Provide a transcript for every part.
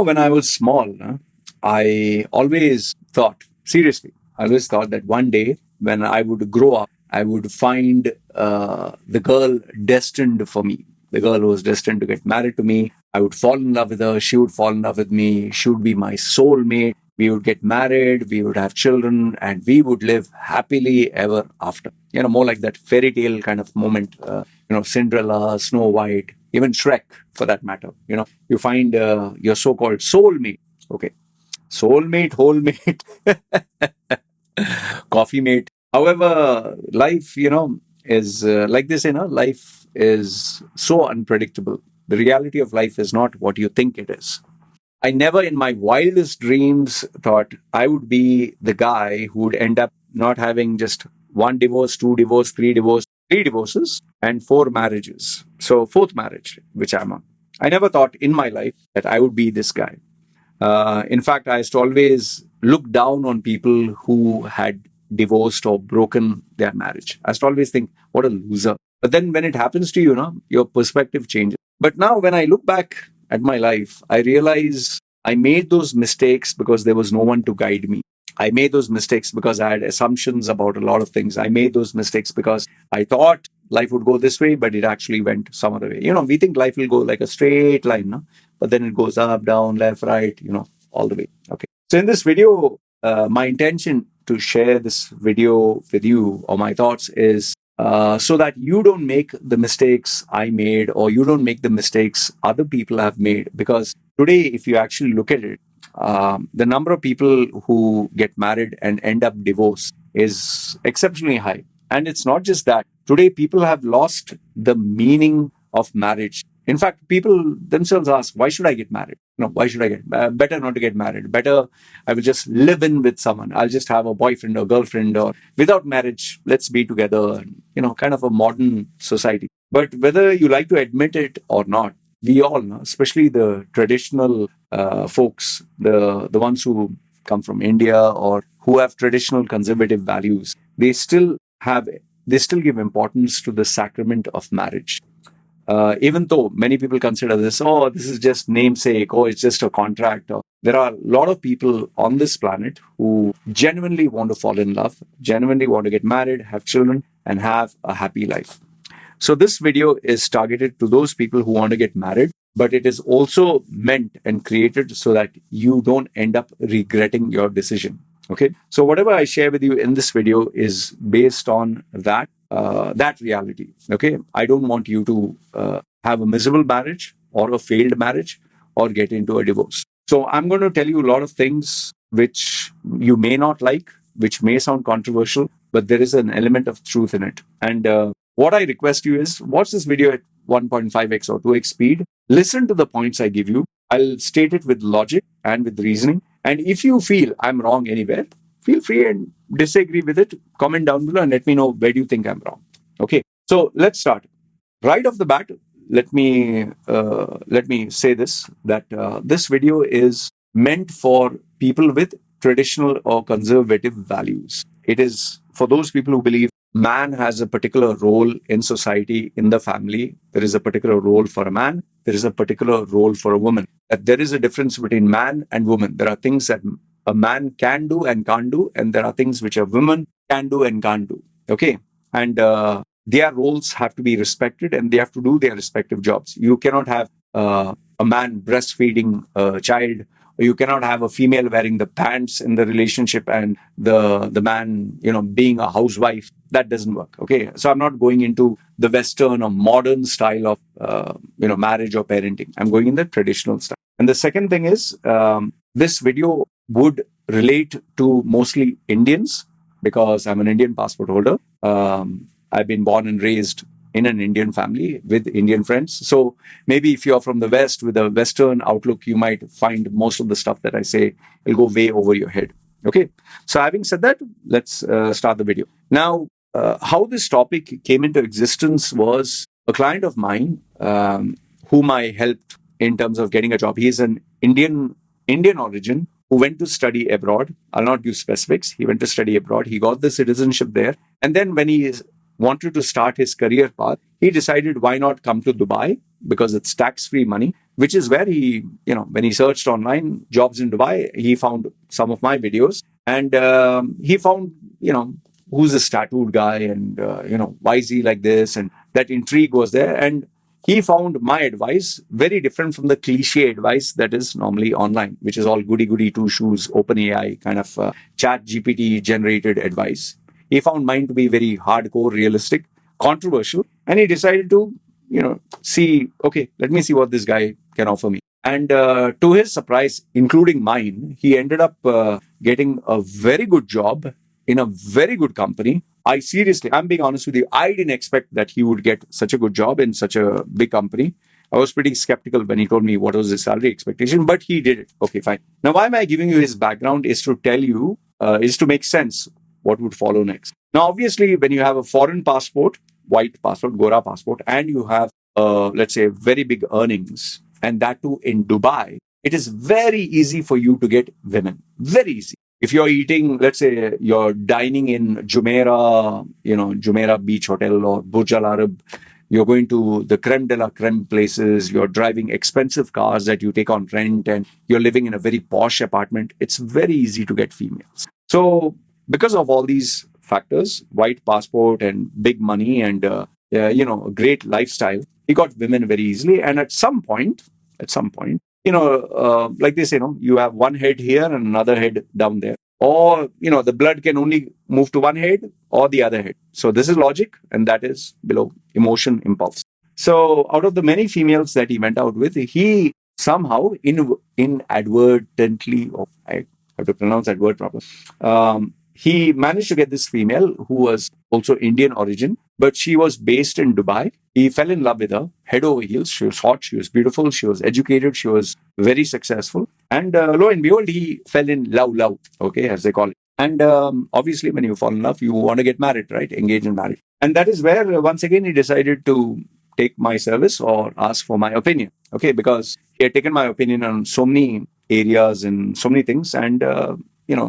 When I was small, I always thought, seriously, I always thought that one day when I would grow up, I would find the girl destined for me. The girl who was destined to get married to me. I would fall in love with her. She would fall in love with me. She would be my soulmate. We would get married. We would have children, and we would live happily ever after. More like that fairy tale kind of moment. Cinderella, Snow White, even Shrek, for that matter. You find your so-called soulmate. Okay, soulmate, whole mate, coffee mate. However, life, is like this. Life is so unpredictable. The reality of life is not what you think it is. I never in my wildest dreams thought I would be the guy who would end up not having just one divorce, two divorce, three divorces, and four marriages. So fourth marriage, which I'm on. I never thought in my life that I would be this guy. In fact, I used to always look down on people who had divorced or broken their marriage. I used to always think, what a loser. But then when it happens to you, your perspective changes. But now when I look back at my life, I realize I made those mistakes because there was no one to guide me. I made those mistakes because I had assumptions about a lot of things. I made those mistakes because I thought life would go this way, but it actually went some other way. We think life will go like a straight line, no? But then it goes up, down, left, right, all the way. Okay. So in this video, my intention to share this video with you or my thoughts is so that you don't make the mistakes I made or you don't make the mistakes other people have made. Because today, if you actually look at it, the number of people who get married and end up divorced is exceptionally high. And it's not just that. Today, people have lost the meaning of marriage. In fact, people themselves ask, why should I get married? Why should I get better not to get married? Better, I will just live in with someone. I'll just have a boyfriend or girlfriend, or without marriage, let's be together. Kind of a modern society. But whether you like to admit it or not, we all know, especially the traditional folks, the ones who come from India or who have traditional conservative values, they still give importance to the sacrament of marriage. Even though many people consider this is just namesake, it's just a contract. There are a lot of people on this planet who genuinely want to fall in love, genuinely want to get married, have children, and have a happy life. So this video is targeted to those people who want to get married, but it is also meant and created so that you don't end up regretting your decision. Okay. So whatever I share with you in this video is based on that reality. Okay. I don't want you to have a miserable marriage or a failed marriage or get into a divorce. So I'm going to tell you a lot of things which you may not like, which may sound controversial, but there is an element of truth in it. And what I request you is watch this video at 1.5x or 2x speed. Listen to the points I give you. I'll state it with logic and with reasoning. And if you feel I'm wrong anywhere, feel free and disagree with it. Comment down below and let me know where do you think I'm wrong. Okay. So let's start. Right off the bat, let me say this, that this video is meant for people with traditional or conservative values. It is for those people who believe man has a particular role in society, in the family. There is a particular role for a man. There is a particular role for a woman. That there is a difference between man and woman. There are things that a man can do and can't do, and there are things which a woman can do and can't do. Okay, and their roles have to be respected, and they have to do their respective jobs. You cannot have a man breastfeeding a child. You cannot have a female wearing the pants in the relationship and the man, being a housewife. That doesn't work. Okay. So I'm not going into the Western or modern style of, marriage or parenting. I'm going in the traditional style. And the second thing is, this video would relate to mostly Indians because I'm an Indian passport holder. I've been born and raised in an Indian family with Indian friends. So maybe if you're from the West with a Western outlook, you might find most of the stuff that I say will go way over your head. Okay. So having said that, let's start the video. Now, how this topic came into existence was a client of mine whom I helped in terms of getting a job. He is an Indian origin who went to study abroad. I'll not give specifics. He went to study abroad. He got the citizenship there. And then when he wanted to start his career path, he decided why not come to Dubai because it's tax-free money which is where he, when he searched online jobs in Dubai, he found some of my videos, and he found, who's this tattooed guy, and why is he like this, and that intrigue was there, and he found my advice very different from the cliche advice that is normally online, which is all goody goody two shoes, open AI kind of chat GPT generated advice. He found mine to be very hardcore, realistic, controversial, and he decided to, see, okay, let me see what this guy can offer me. And to his surprise, including mine, he ended up getting a very good job in a very good company. I'm being honest with you, I didn't expect that he would get such a good job in such a big company. I was pretty skeptical when he told me what was his salary expectation, but he did it. Okay, fine. Now, why am I giving you his background is to tell you, is to make sense what would follow next. Now, obviously, when you have a foreign passport, white passport, Gora passport, and you have, let's say, very big earnings, and that too in Dubai, it is very easy for you to get women. Very easy. If you're eating, let's say, you're dining in Jumeirah Beach Hotel or Burj Al Arab, you're going to the creme de la creme places, you're driving expensive cars that you take on rent, and you're living in a very posh apartment, it's very easy to get females. So, because of all these factors, white passport and big money and, a great lifestyle, he got women very easily. And at some point, like they say, you have one head here and another head down there. Or, the blood can only move to one head or the other head. So this is logic, and that is below emotion, impulse. So out of the many females that he went out with, he somehow inadvertently, I have to pronounce that word properly, he managed to get this female who was also Indian origin, but she was based in Dubai. He fell in love with her, head over heels. She was hot, she was beautiful, she was educated, she was very successful. And lo and behold, he fell in love, okay, as they call it. And obviously, when you fall in love, you want to get married, right? Engage and marry. And that is where, once again, he decided to take my service or ask for my opinion, okay, because he had taken my opinion on so many areas and so many things. And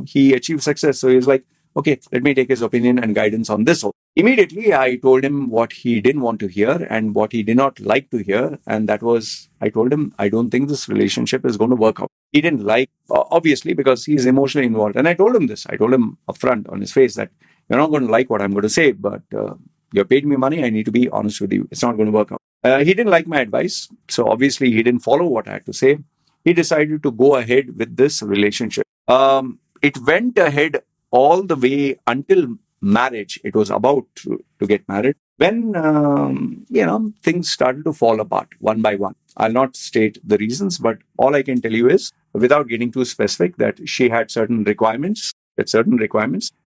he achieved success. So he's like, okay, let me take his opinion and guidance on this. Immediately, I told him what he didn't want to hear and what he did not like to hear. And that was, I told him, I don't think this relationship is going to work out. He didn't like, obviously, because he's emotionally involved. And I told him this. I told him upfront on his face that you're not going to like what I'm going to say, but you paid me money. I need to be honest with you. It's not going to work out. He didn't like my advice. So obviously, he didn't follow what I had to say. He decided to go ahead with this relationship. It went ahead all the way until marriage. It was about to get married when things started to fall apart one by one. I'll not state the reasons, but all I can tell you is, without getting too specific, that she had certain requirements,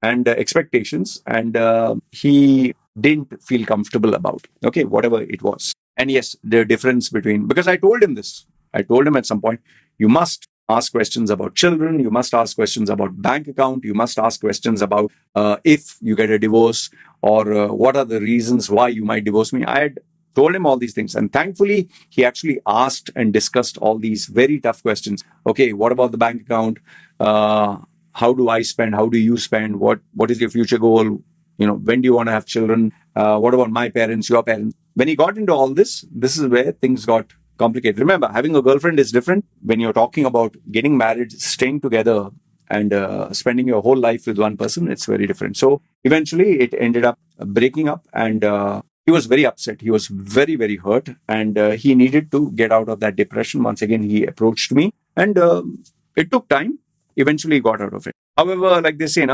and expectations, and he didn't feel comfortable about. Okay, whatever it was. And yes, the difference between, because I told him this. I told him at some point, you must ask questions about children, you must ask questions about bank account, you must ask questions about if you get a divorce, or what are the reasons why you might divorce me. I had told him all these things, and thankfully he actually asked and discussed all these very tough questions. Okay, what about the bank account? How do I spend? How do you spend? What is your future goal? When do you want to have children? What about my parents, your parents? When he got into all this is where things got complicated. Remember, having a girlfriend is different. When you're talking about getting married, staying together, and spending your whole life with one person, it's very different. So eventually it ended up breaking up, and he was very upset. He was very, very hurt, and he needed to get out of that depression. Once again, he approached me, and it took time. Eventually he got out of it. However, like they say,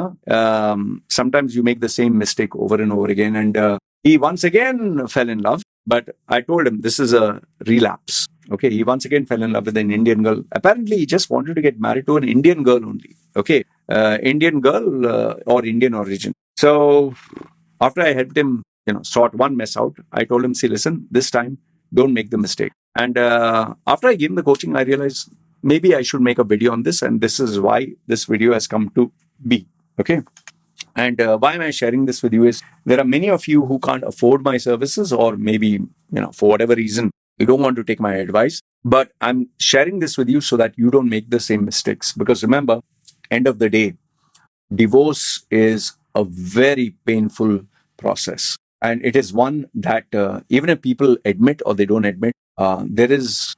sometimes you make the same mistake over and over again, and he once again fell in love. But I told him this is a relapse. Okay, he once again fell in love with an Indian girl. Apparently, he just wanted to get married to an Indian girl only. Okay, Indian girl or Indian origin. So after I helped him, sort one mess out, I told him, see, listen, this time don't make the mistake. And after I gave him the coaching, I realized maybe I should make a video on this, and this is why this video has come to be. Okay. And why am I sharing this with you is, there are many of you who can't afford my services, or maybe, for whatever reason, you don't want to take my advice. But I'm sharing this with you so that you don't make the same mistakes. Because remember, end of the day, divorce is a very painful process. And it is one that even if people admit or they don't admit, there is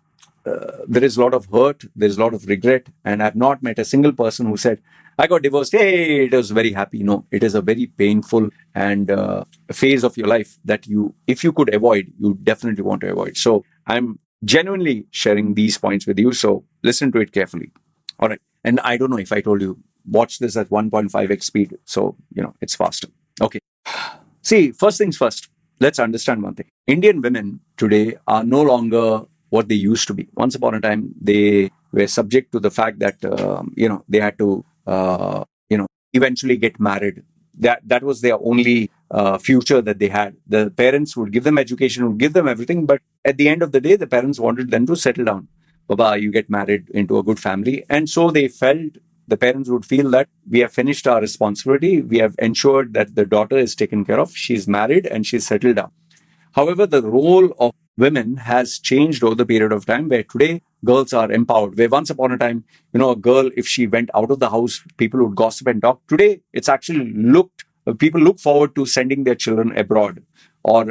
there is a lot of hurt, there's a lot of regret, and I've not met a single person who said, I got divorced, hey, it was very happy. No, it is a very painful and phase of your life that if you could avoid, you definitely want to avoid. So I'm genuinely sharing these points with you. So listen to it carefully. All right. And I don't know if I told you, watch this at 1.5x speed. So, it's faster. Okay. See, first things first, let's understand one thing. Indian women today are no longer what they used to be. Once upon a time, they were subject to the fact that, they had to, eventually get married. That was their only future that they had. The parents would give them education, would give them everything, but at the end of the day, the parents wanted them to settle down. Baba, you get married into a good family. And so they felt, the parents would feel that we have finished our responsibility. We have ensured that the daughter is taken care of. She's married and she's settled down. However, the role of women has changed over the period of time, where today girls are empowered. Where once upon a time, a girl, if she went out of the house, people would gossip and talk. Today, it's actually people look forward to sending their children abroad or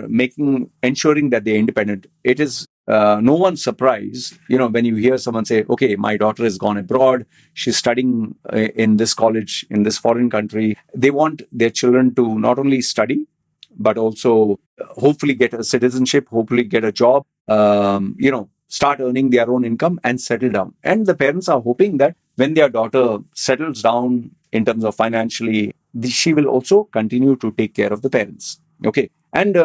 ensuring that they're independent. It is no one's surprise, when you hear someone say, okay, my daughter has gone abroad, she's studying in this college, in this foreign country. They want their children to not only study, but also hopefully get a citizenship, hopefully get a job, start earning their own income and settle down. And the parents are hoping that when their daughter settles down in terms of financially, she will also continue to take care of the parents. Okay. And,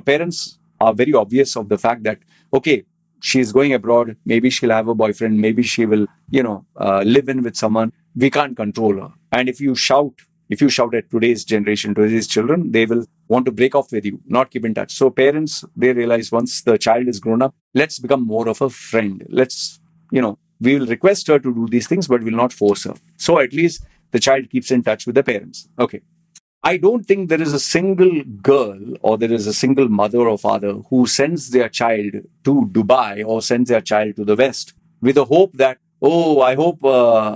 parents are very obvious of the fact that, okay, she's going abroad, maybe she'll have a boyfriend, maybe she will, live in with someone. We can't control her. And if you shout at today's generation, today's children, they will want to break off with you, not keep in touch. So parents, they realize once the child is grown up, let's become more of a friend. We will request her to do these things, but we'll not force her. So at least the child keeps in touch with the parents. Okay. I don't think there is a single girl or there is a single mother or father who sends their child to Dubai or sends their child to the West with the hope that, oh, I hope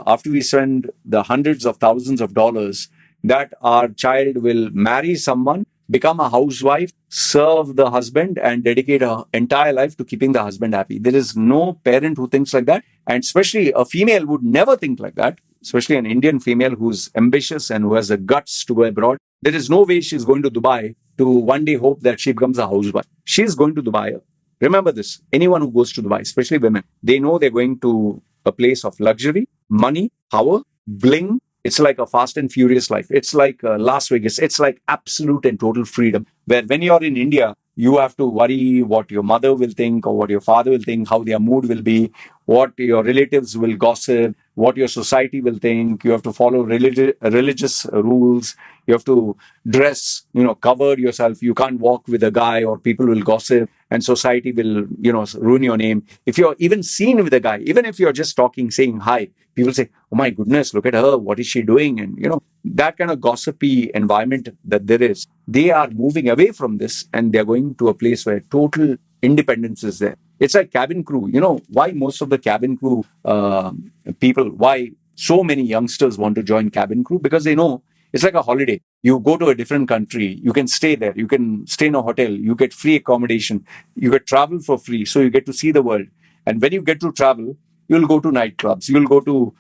after we spend the hundreds of thousands of dollars, that our child will marry someone, become a housewife, serve the husband, and dedicate her entire life to keeping the husband happy. There is no parent who thinks like that. And especially a female would never think like that, especially an Indian female who's ambitious and who has the guts to go abroad. There is no way she's going to Dubai to one day hope that she becomes a housewife. She's going to Dubai. Remember this, anyone who goes to Dubai, especially women, they know they're going to a place of luxury, money, power, bling. It's like a fast and furious life. It's like Las Vegas. It's like absolute and total freedom. Where when you're in India, you have to worry what your mother will think or what your father will think, how their mood will be, what your relatives will gossip, what your society will think. You have to follow religious rules. You have to dress, cover yourself. You can't walk with a guy or people will gossip and society will, ruin your name. If you're even seen with a guy, even if you're just talking, saying hi, people say, oh my goodness, look at her. What is she doing? And, that kind of gossipy environment that there is, they are moving away from this and they're going to a place where total independence is there. It's like cabin crew. Why most of the cabin crew people, why so many youngsters want to join cabin crew? Because they know it's like a holiday. You go to a different country, you can stay there, you can stay in a hotel, you get free accommodation, you get travel for free, so you get to see the world. And when you get to travel, you'll go to nightclubs, you'll go to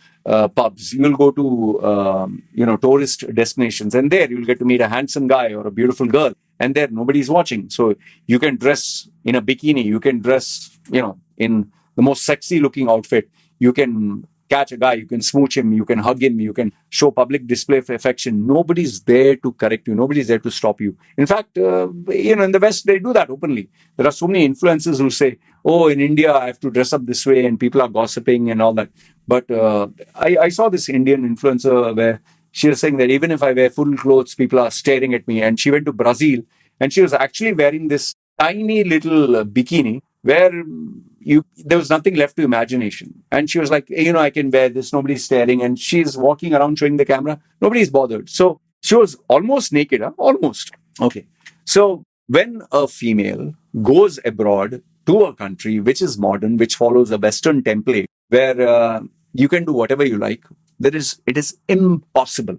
pubs, you'll go to tourist destinations, and there you'll get to meet a handsome guy or a beautiful girl, and there nobody's watching. So you can dress in a bikini, you can dress in the most sexy looking outfit, you can catch a guy, you can smooch him, you can hug him, you can show public display of affection. Nobody's there to correct you, nobody's there to stop you. In fact, in the West they do that openly. There are so many influencers who say, oh, in India I have to dress up this way and people are gossiping and all that. But I saw this Indian influencer where she was saying that even if I wear full clothes, people are staring at me. And she went to Brazil and she was actually wearing this tiny little bikini where there was nothing left to imagination. And she was like, I can wear this, nobody's staring. And she's walking around showing the camera, nobody's bothered. So she was almost naked, almost. Okay. So when a female goes abroad to a country which is modern, which follows a Western template, where you can do whatever you like, it is impossible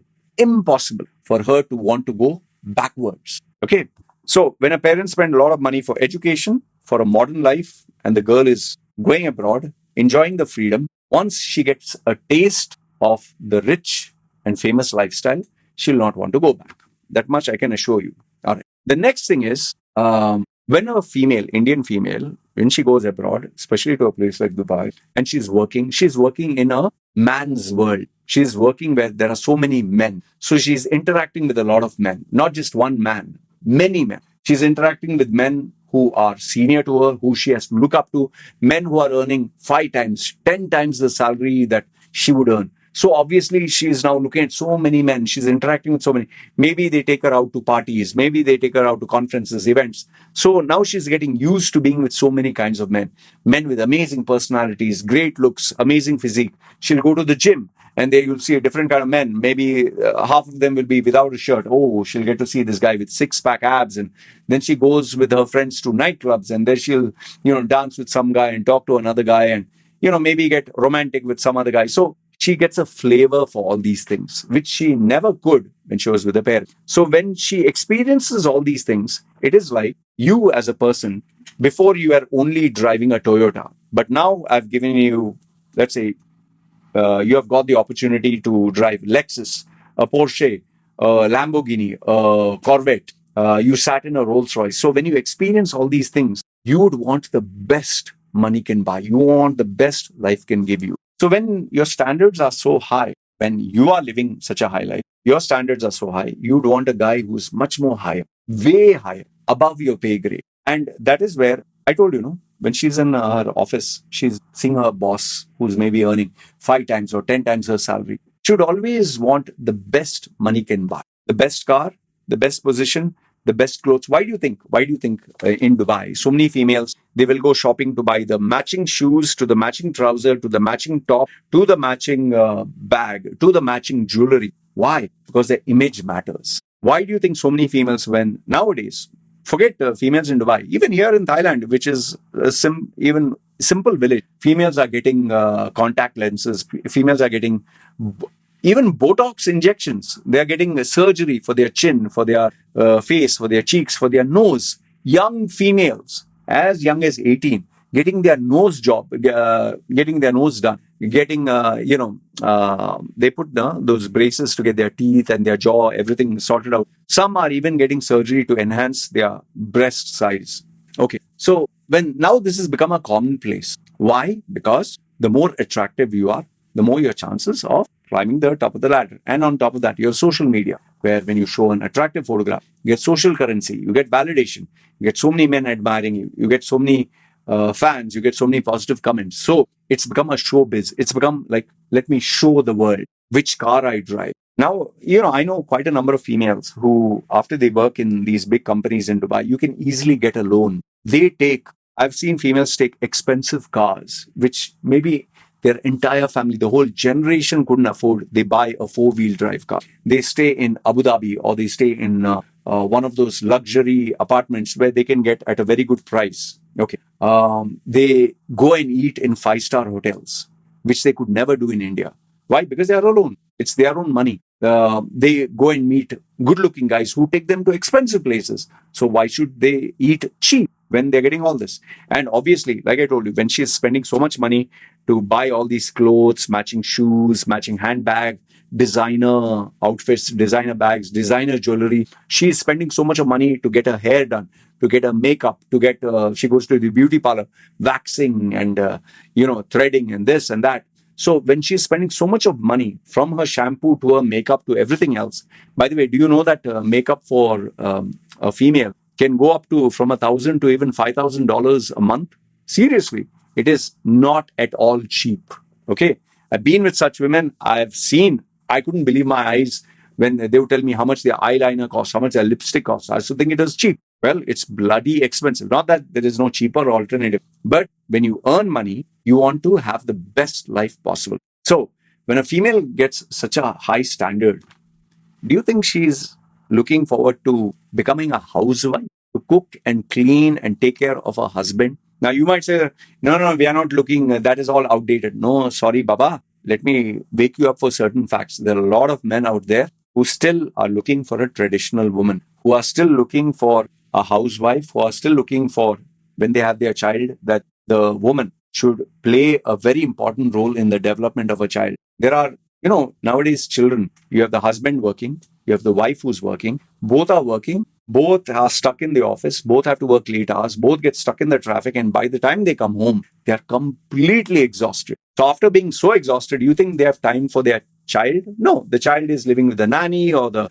for her to want to go backwards. Okay. So when a parent spends a lot of money for education, for a modern life, and the girl is going abroad, enjoying the freedom. Once she gets a taste of the rich and famous lifestyle, she'll not want to go back. That much I can assure you. All right. The next thing is when a female, Indian female, when she goes abroad, especially to a place like Dubai, and she's working in a man's world. She's working where there are so many men. So she's interacting with a lot of men, not just one man, many men. She's interacting with men who are senior to her, who she has to look up to, men who are earning 5 times, 10 times the salary that she would earn. So obviously she is now looking at so many men. She's interacting with so many. Maybe they take her out to parties. Maybe they take her out to conferences, events. So now she's getting used to being with so many kinds of men. Men with amazing personalities, great looks, amazing physique. She'll go to the gym and there you'll see a different kind of men. Maybe half of them will be without a shirt. Oh, she'll get to see this guy with six-pack abs. And then she goes with her friends to nightclubs and there she'll, dance with some guy and talk to another guy and, maybe get romantic with some other guy. So she gets a flavor for all these things, which she never could when she was with her parents. So when she experiences all these things, it is like you as a person, before you are only driving a Toyota, but now I've given you, let's say, you have got the opportunity to drive Lexus, a Porsche, a Lamborghini, a Corvette. You sat in a Rolls Royce. So when you experience all these things, you would want the best money can buy. You want the best life can give you. So when your standards are so high, when you are living such a high life, your standards are so high, you'd want a guy who's much more higher, way higher, above your pay grade. And that is where I told you, when she's in her office, she's seeing her boss who's maybe earning 5 times or 10 times her salary. She would always want the best money can buy, the best car, the best position, the best clothes. Why do you think? In Dubai, so many females, they will go shopping to buy the matching shoes, to the matching trouser, to the matching top, to the matching bag, to the matching jewelry. Why? Because their image matters. Why do you think so many females, when nowadays, forget females in Dubai, even here in Thailand, which is even simple village, females are getting contact lenses, females are getting even Botox injections. They are getting a surgery for their chin, for their face, for their cheeks, for their nose. Young females, as young as 18, getting their nose getting their nose done, getting, they put those braces to get their teeth and their jaw, everything sorted out. Some are even getting surgery to enhance their breast size. Okay. So when now this has become a commonplace. Why? Because the more attractive you are, the more your chances of climbing the top of the ladder. And on top of that, your social media, where when you show an attractive photograph, you get social currency, you get validation, you get so many men admiring you, you get so many fans, you get so many positive comments. So it's become a showbiz. It's become like, let me show the world which car I drive. Now, I know quite a number of females who, after they work in these big companies in Dubai, you can easily get a loan. I've seen females take expensive cars, which maybe their entire family, the whole generation couldn't afford. They buy a four-wheel drive car. They stay in Abu Dhabi or they stay in one of those luxury apartments where they can get at a very good price. Okay. They go and eat in five-star hotels, which they could never do in India. Why? Because they are alone. It's their own money. They go and meet good-looking guys who take them to expensive places. So why should they eat cheap when they're getting all this? And obviously, like I told you, when she's spending so much money to buy all these clothes, matching shoes, matching handbag, designer outfits, designer bags, designer jewelry, she's spending so much of money to get her hair done, to get her makeup, to get, she goes to the beauty parlor, waxing and, threading and this and that. So when she's spending so much of money, from her shampoo to her makeup to everything else. By the way, do you know that makeup for a female can go up to from $1,000 to even $5,000 a month? Seriously, it is not at all cheap. Okay, I've been with such women. I couldn't believe my eyes when they would tell me how much their eyeliner costs, how much their lipstick costs. I used to think it was cheap. Well, it's bloody expensive. Not that there is no cheaper alternative, but when you earn money, you want to have the best life possible. So when a female gets such a high standard, do you think she's looking forward to becoming a housewife, to cook and clean and take care of her husband? Now you might say, no, we are not looking, that is all outdated. No, sorry, Baba. Let me wake you up for certain facts. There are a lot of men out there who still are looking for a traditional woman, who are still looking for a housewife, who are still looking for, when they have their child, that the woman should play a very important role in the development of a child. There are, nowadays children, you have the husband working, you have the wife who's working, both are working, both are stuck in the office, both have to work late hours, both get stuck in the traffic, and by the time they come home, they are completely exhausted. So after being so exhausted, you think they have time for their child? No, the child is living with the nanny or the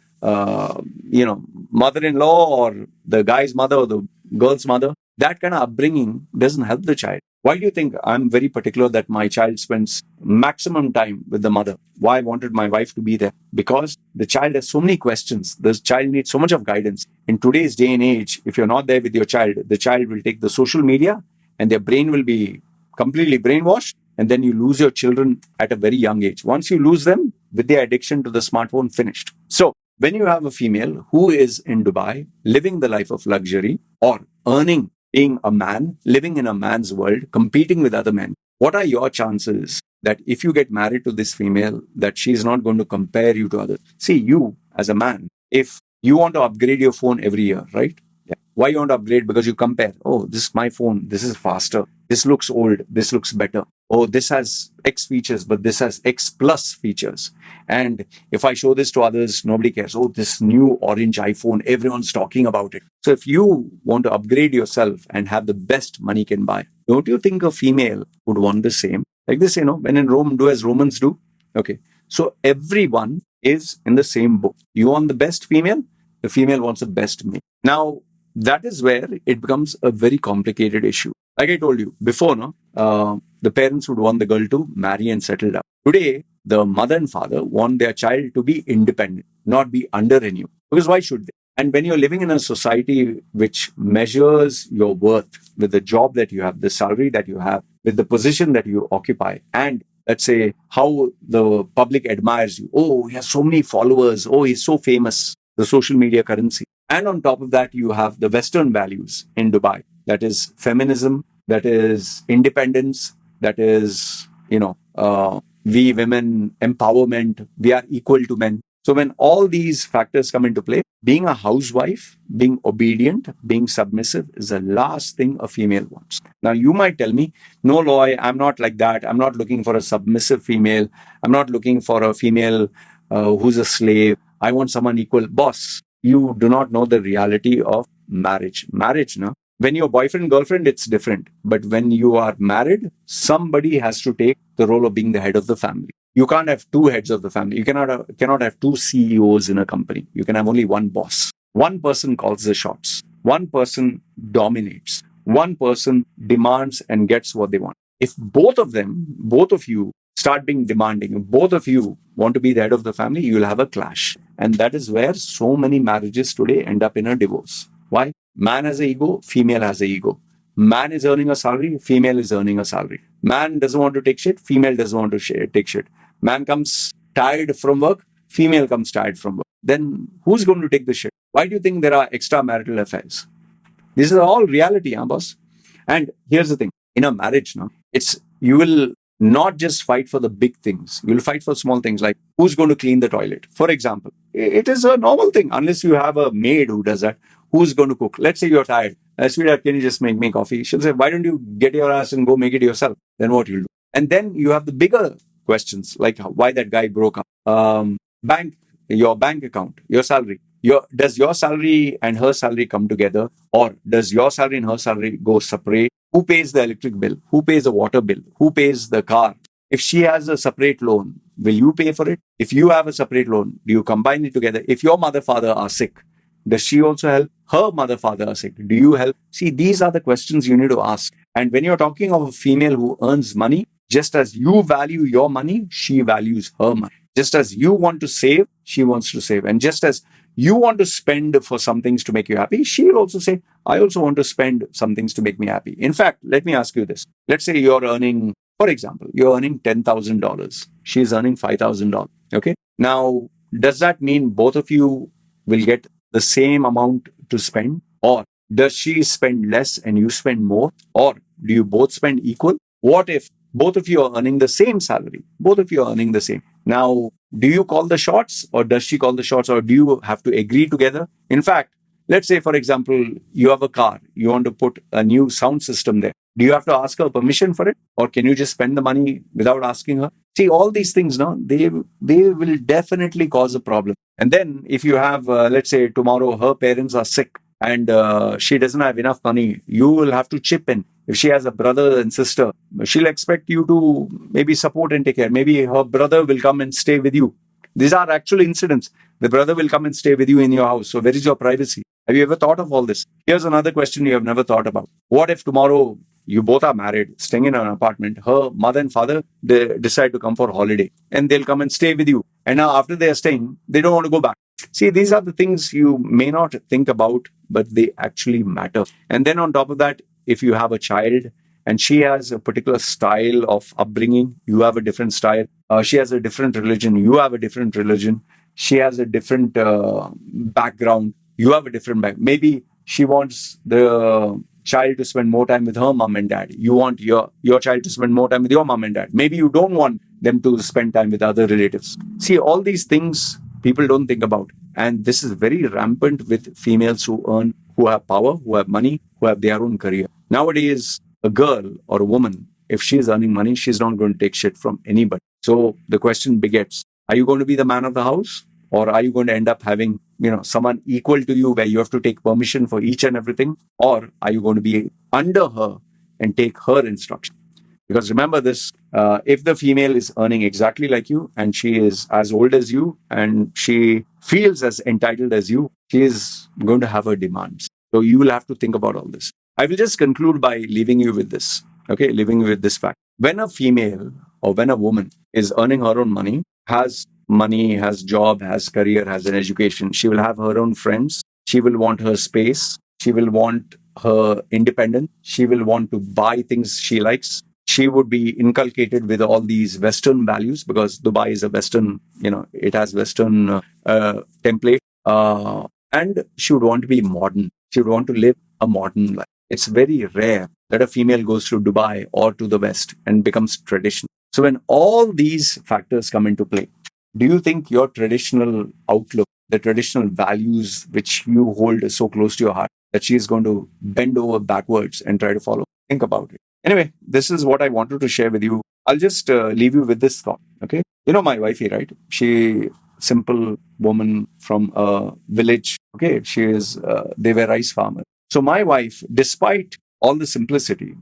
mother-in-law or the guy's mother or the girl's mother. That kind of upbringing doesn't help the child. Why do you think I'm very particular that my child spends maximum time with the mother? Why I wanted my wife to be there? Because the child has so many questions. The child needs so much of guidance. In today's day and age, if you're not there with your child, the child will take the social media and their brain will be completely brainwashed, and then you lose your children at a very young age. Once you lose them with their addiction to the smartphone, finished. So when you have a female who is in Dubai, living the life of luxury or earning, being a man, living in a man's world, competing with other men, what are your chances that if you get married to this female, that she's not going to compare you to others? See, you as a man, if you want to upgrade your phone every year, right? Yeah. Why you want to upgrade? Because you compare. Oh, this is my phone. This is faster. This looks old. This looks better. Oh, this has X features, but this has X plus features. And if I show this to others, nobody cares. Oh, this new orange iPhone, everyone's talking about it. So if you want to upgrade yourself and have the best money can buy, don't you think a female would want the same? Like this, when in Rome, do as Romans do. Okay. So everyone is in the same boat. You want the best female, the female wants the best male. Now, that is where it becomes a very complicated issue. Like I told you before, the parents would want the girl to marry and settle down. Today, the mother and father want their child to be independent, not be under anyone. Because why should they? And when you're living in a society which measures your worth with the job that you have, the salary that you have, with the position that you occupy, and let's say how the public admires you. Oh, he has so many followers. Oh, he's so famous. The social media currency. And on top of that, you have the Western values in Dubai. That is feminism, that is independence, that is, we women empowerment, we are equal to men. So when all these factors come into play, being a housewife, being obedient, being submissive is the last thing a female wants. Now you might tell me, no, Loy, I'm not like that. I'm not looking for a submissive female. I'm not looking for a female who's a slave. I want someone equal. Boss, you do not know the reality of marriage. Marriage, no? When you're boyfriend, girlfriend, it's different. But when you are married, somebody has to take the role of being the head of the family. You can't have two heads of the family. You cannot have two CEOs in a company. You can have only one boss. One person calls the shots. One person dominates. One person demands and gets what they want. If both of you start being demanding, if both of you want to be the head of the family, you'll have a clash. And that is where so many marriages today end up in a divorce. Why? Man has an ego, female has an ego. Man is earning a salary, female is earning a salary. Man doesn't want to take shit, female doesn't want to take shit. Man comes tired from work, female comes tired from work. Then who's going to take the shit? Why do you think there are extramarital affairs? This is all reality, boss. And here's the thing. In a marriage, you will not just fight for the big things. You'll fight for small things like who's going to clean the toilet. For example, it is a normal thing unless you have a maid who does that. Who's going to cook? Let's say you're tired. Sweetheart, can you just make me coffee? She'll say, why don't you get your ass and go make it yourself? Then what you'll do? And then you have the bigger questions like why that guy broke up. Your bank account, your salary. Does your salary and her salary come together, or does your salary and her salary go separate? Who pays the electric bill? Who pays the water bill? Who pays the car? If she has a separate loan, will you pay for it? If you have a separate loan, do you combine it together? If your mother, father are sick, does she also help? Her mother, father are sick. Do you help? See, these are the questions you need to ask. And when you're talking of a female who earns money, just as you value your money, she values her money. Just as you want to save, she wants to save. And just as you want to spend for some things to make you happy, she'll also say, I also want to spend some things to make me happy. In fact, let me ask you this. Let's say you're earning, for example, you're earning $10,000. She's earning $5,000. Okay. Now, does that mean both of you will get the same amount to spend? Or does she spend less and you spend more? Or do you both spend equal? What if both of you are earning the same salary? Both of you are earning the same. Now, do you call the shots, or does she call the shots, or do you have to agree together? In fact, let's say, for example, you have a car. You want to put a new sound system there. Do you have to ask her permission for it? Or can you just spend the money without asking her? See, all these things, no, they will definitely cause a problem. And then if you have, let's say tomorrow her parents are sick and she doesn't have enough money, you will have to chip in. If she has a brother and sister, she'll expect you to maybe support and take care. Maybe her brother will come and stay with you. These are actual incidents. The brother will come and stay with you in your house. So where is your privacy? Have you ever thought of all this? Here's another question you have never thought about. What if tomorrow you both are married, staying in an apartment, her mother and father, they decide to come for holiday and they'll come and stay with you. And now after they are staying, they don't want to go back. See, these are the things you may not think about, but they actually matter. And then on top of that, if you have a child and she has a particular style of upbringing, you have a different style. She has a different religion, you have a different religion. She has a different background, you have a different background. Maybe she wants the child to spend more time with her mom and dad. You want your child to spend more time with your mom and dad. Maybe you don't want them to spend time with other relatives. See, all these things people don't think about. And this is very rampant with females who have power, who have money, who have their own career. Nowadays, a girl or a woman, if she is earning money, she's not going to take shit from anybody. So the question begets, are you going to be the man of the house? Or are you going to end up having, someone equal to you where you have to take permission for each and everything? Or are you going to be under her and take her instruction? Because remember this, if the female is earning exactly like you and she is as old as you and she feels as entitled as you, she is going to have her demands. So you will have to think about all this. I will just conclude by leaving you with this. Okay, leaving you with this fact. When a female or when a woman is earning her own money, has money, has job, has career, has an education, she will have her own friends. She will want her space. She will want her independence. She will want to buy things she likes. She would be inculcated with all these Western values because Dubai is a Western, it has Western template. And she would want to be modern. She would want to live a modern life. It's very rare that a female goes to Dubai or to the West and becomes traditional. So when all these factors come into play, do you think your traditional outlook, the traditional values which you hold so close to your heart, that she is going to bend over backwards and try to follow? Think about it. Anyway, this is what I wanted to share with you. I'll just leave you with this thought. Okay. My wifey, right? She, simple woman from a village. Okay. They were rice farmers. So my wife, despite all the simplicity,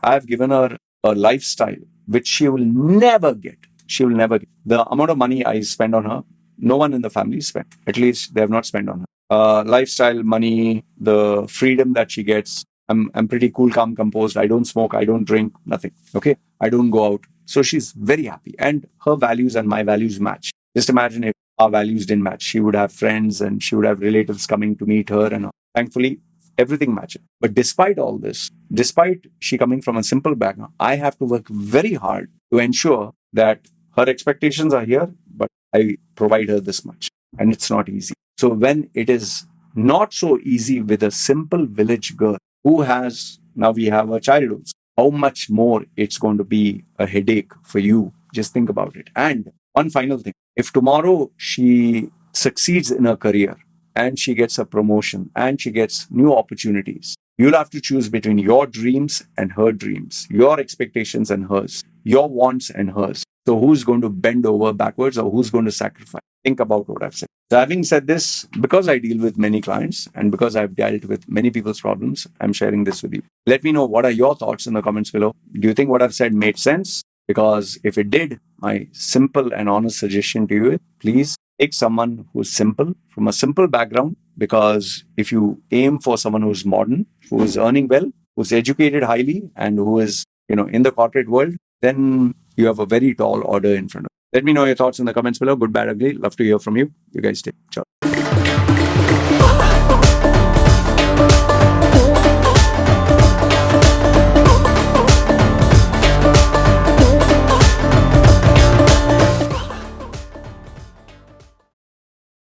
I've given her a lifestyle which she will never get. She will never get. The amount of money I spend on her, no one in the family spent. At least they have not spent on her. Lifestyle, money, the freedom that she gets. I'm pretty cool, calm, composed. I don't smoke. I don't drink. Nothing. Okay. I don't go out. So she's very happy. And her values and my values match. Just imagine if our values didn't match. She would have friends and she would have relatives coming to meet her. And thankfully, everything matches. But despite all this, despite she coming from a simple background, I have to work very hard to ensure that her expectations are here, but I provide her this much. And it's not easy. So when it is not so easy with a simple village girl, now we have a child also. How much more it's going to be a headache for you. Just think about it. And one final thing. If tomorrow she succeeds in her career and she gets a promotion and she gets new opportunities, you'll have to choose between your dreams and her dreams, your expectations and hers, your wants and hers. So who's going to bend over backwards or who's going to sacrifice? Think about what I've said. So having said this, because I deal with many clients and because I've dealt with many people's problems, I'm sharing this with you. Let me know what are your thoughts in the comments below. Do you think what I've said made sense? Because if it did, my simple and honest suggestion to you is please take someone who's simple, from a simple background, because if you aim for someone who's modern, who is earning well, who's educated highly, and who is, in the corporate world, then you have a very tall order in front of you. Let me know your thoughts in the comments below. Good, bad, ugly. Love to hear from you. You guys take care.